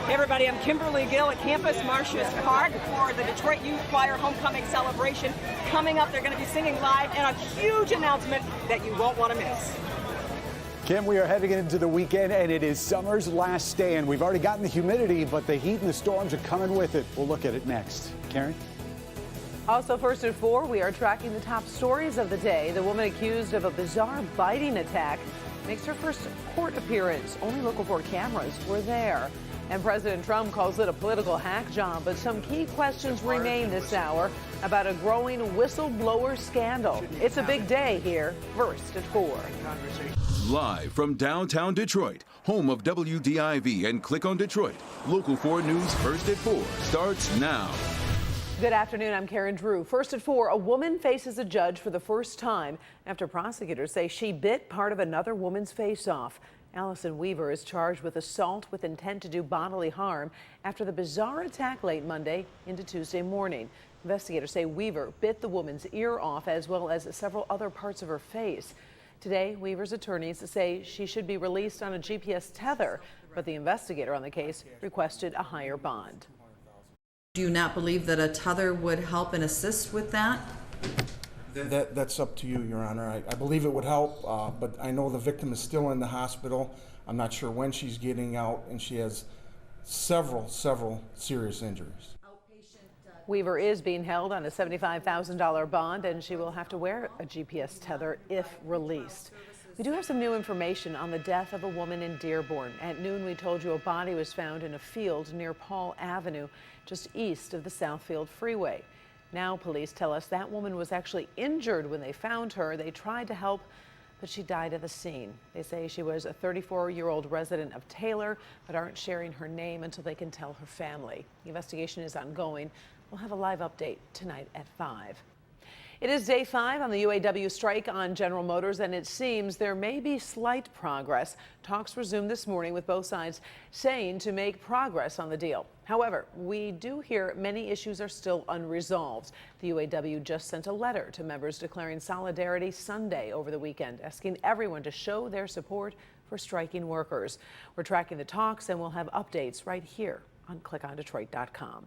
Hey everybody, I'm Kimberly Gill at Campus Martius Park for the Detroit Youth Choir Homecoming Celebration. Coming up, they're going to be singing live, and a huge announcement that you won't want to miss. Kim, we are heading into the weekend, and it is summer's last stand. We've already gotten the humidity, but the heat and the storms are coming with it. We'll look at it next. Karen? Also, first at 4, we are tracking the top stories of the day. The woman accused of a bizarre biting attack makes her first court appearance. Only Local 4 cameras were there. And President Trump calls it a political hack job, but some key questions remain this hour about a growing whistleblower scandal. It's a big day here, first at 4. Live from downtown Detroit, home of WDIV and Click on Detroit, Local 4 News First at 4 starts now. Good afternoon, I'm Karen Drew. First at 4, a woman faces a judge for the first time after prosecutors say she bit part of another woman's face off. Allison Weaver is charged with assault with intent to do bodily harm after the bizarre attack late Monday into Tuesday morning. Investigators say Weaver bit the woman's ear off as well as several other parts of her face. Today, Weaver's attorneys say she should be released on a GPS tether, but the investigator on the case requested a higher bond. Do you not believe that a tether would help and assist with that? That's up to you, Your Honor. I believe it would help, but I know the victim is still in the hospital. I'm not sure when she's getting out, and she has several serious injuries. Weaver is being held on a $75,000 bond, and she will have to wear a GPS tether if released. We do have some new information on the death of a woman in Dearborn. At noon, we told you a body was found in a field near Paul Avenue, just east of the Southfield Freeway. Now police tell us that woman was actually injured when they found her. They tried to help, but she died at the scene. They say she was a 34-year-old resident of Taylor, but aren't sharing her name until they can tell her family. The investigation is ongoing. We'll have a live update tonight at 5. It is day 5 on the UAW strike on General Motors, and it seems there may be slight progress. Talks resumed this morning with both sides saying to make progress on the deal. However, we do hear many issues are still unresolved. The UAW just sent a letter to members declaring Solidarity Sunday over the weekend, asking everyone to show their support for striking workers. We're tracking the talks, and we'll have updates right here on clickondetroit.com.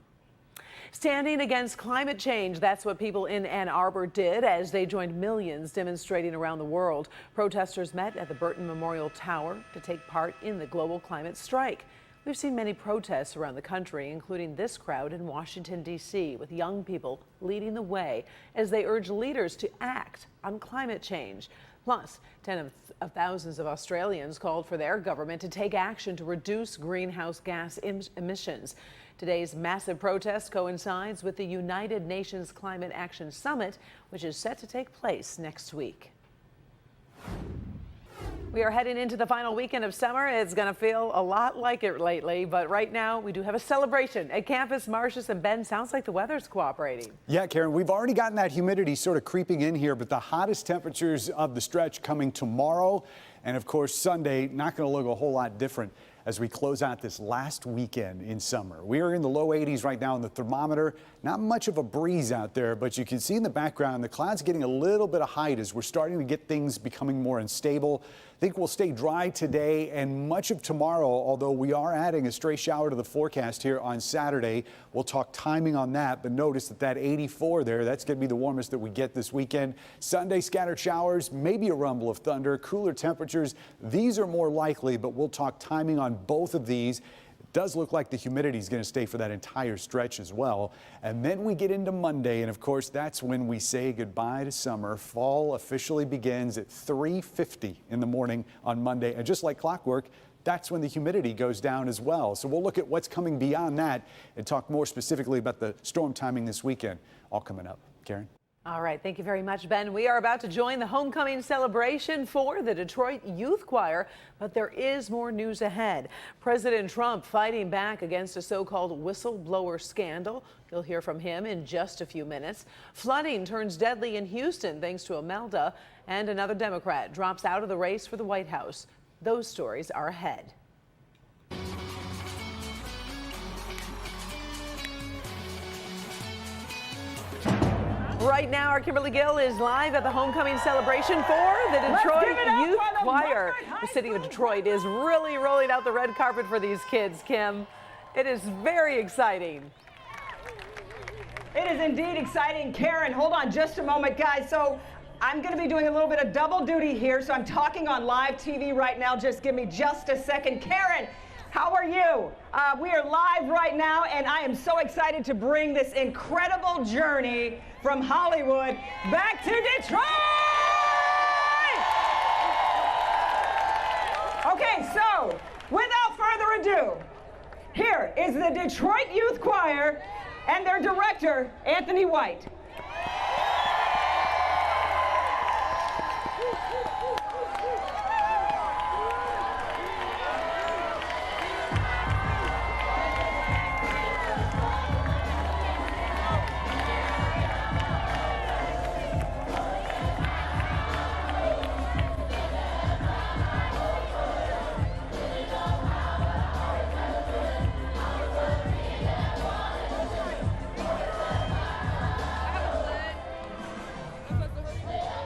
Standing against climate change, that's what people in Ann Arbor did as they joined millions demonstrating around the world. Protesters met at the Burton Memorial Tower to take part in the global climate strike. We've seen many protests around the country, including this crowd in Washington, D.C., with young people leading the way as they urge leaders to act on climate change. Plus, tens of thousands of Australians called for their government to take action to reduce greenhouse gas emissions. Today's massive protest coincides with the United Nations Climate Action Summit, which is set to take place next week. We are heading into the final weekend of summer. It's going to feel a lot like it lately, but right now we do have a celebration at Campus Martius, and Ben, sounds like the weather's cooperating. Yeah, Karen, we've already gotten that humidity sort of creeping in here, but the hottest temperatures of the stretch coming tomorrow, and of course Sunday, not going to look a whole lot different as we close out this last weekend in summer. We are in the low 80s right now on the thermometer. Not much of a breeze out there, but you can see in the background the clouds getting a little bit of height as we're starting to get things becoming more unstable. I think we'll stay dry today and much of tomorrow, although we are adding a stray shower to the forecast here on Saturday. We'll talk timing on that, but notice that 84 there, that's going to be the warmest that we get this weekend. Sunday, scattered showers, maybe a rumble of thunder, cooler temperatures. These are more likely, but we'll talk timing on both of these. It does look like the humidity is going to stay for that entire stretch as well. And then we get into Monday, and of course that's when we say goodbye to summer. Fall officially begins at 3:50 in the morning on Monday, and just like clockwork, that's when the humidity goes down as well. So we'll look at what's coming beyond that and talk more specifically about the storm timing this weekend. All coming up. Karen? All right, thank you very much, Ben. We are about to join the homecoming celebration for the Detroit Youth Choir, but there is more news ahead. President Trump fighting back against a so-called whistleblower scandal. You'll hear from him in just a few minutes. Flooding turns deadly in Houston thanks to Imelda, and another Democrat drops out of the race for the White House. Those stories are ahead. Right now, our Kimberly Gill is live at the homecoming celebration for the Detroit Youth Choir. The city of Detroit is really rolling out the red carpet for these kids, Kim. It is very exciting. It is indeed exciting. Karen, hold on just a moment, guys. So I'm going to be doing a little bit of double duty here. So I'm talking on live TV right now. Just give me just a second. Karen, how are you? We are live right now, and I am so excited to bring this incredible journey from Hollywood back to Detroit! Okay, so without further ado, here is the Detroit Youth Choir and their director, Anthony White.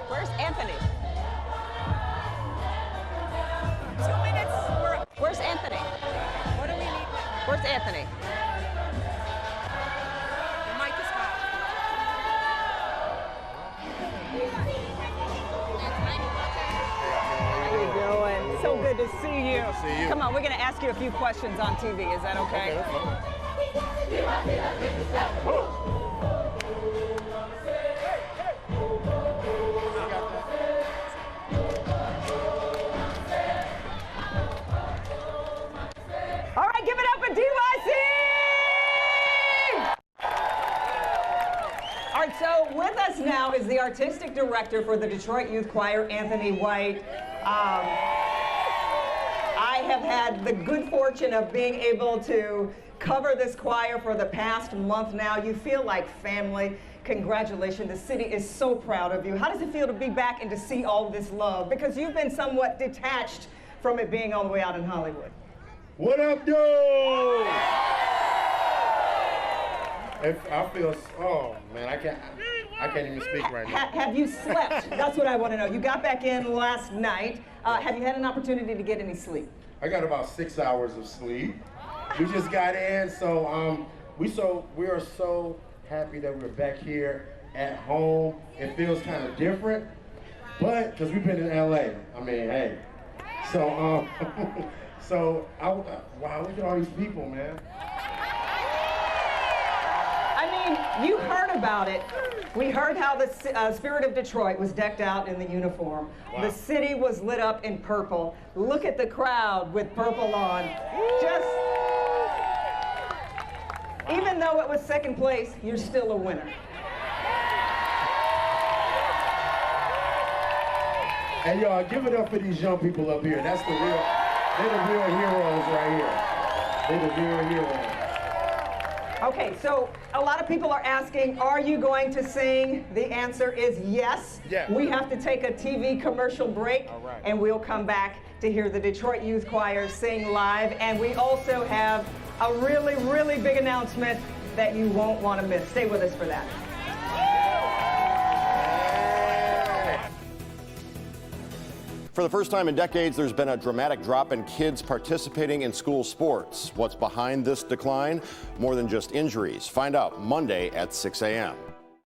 Where's Anthony? 2 minutes. Where's Anthony? What do we need? Where's Anthony? The mic is hot. How you doing? So good to see you. See you. Come on, we're going to ask you a few questions on TV. Is that okay? All right, give it up for DYC! All right, so with us now is the artistic director for the Detroit Youth Choir, Anthony White. I have had the good fortune of being able to cover this choir for the past month now. You feel like family. Congratulations. The city is so proud of you. How does it feel to be back and to see all this love? Because you've been somewhat detached from it being all the way out in Hollywood. What up, dude? I feel, oh man, I can't even speak right now. Have you slept? That's what I want to know. You got back in last night. Have you had an opportunity to get any sleep? I got about 6 hours of sleep. We just got in, so we are so happy that we're back here at home. It feels kind of different, but because we've been in LA. I mean, hey. So wow, look at all these people, man. I mean, you heard about it. We heard how the spirit of Detroit was decked out in the uniform. Wow. The city was lit up in purple. Look at the crowd with purple on. Just, even though it was second place, you're still a winner. And y'all, give it up for these young people up here. They're the real heroes right here. They're the real heroes. Okay, so a lot of people are asking, are you going to sing? The answer is yes. Yeah. We have to take a TV commercial break, All right. and we'll come back to hear the Detroit Youth Choir sing live. And we also have a really, really big announcement that you won't want to miss. Stay with us for that. For the first time in decades, there's been a dramatic drop in kids participating in school sports. What's behind this decline? More than just injuries. Find out Monday at 6 a.m.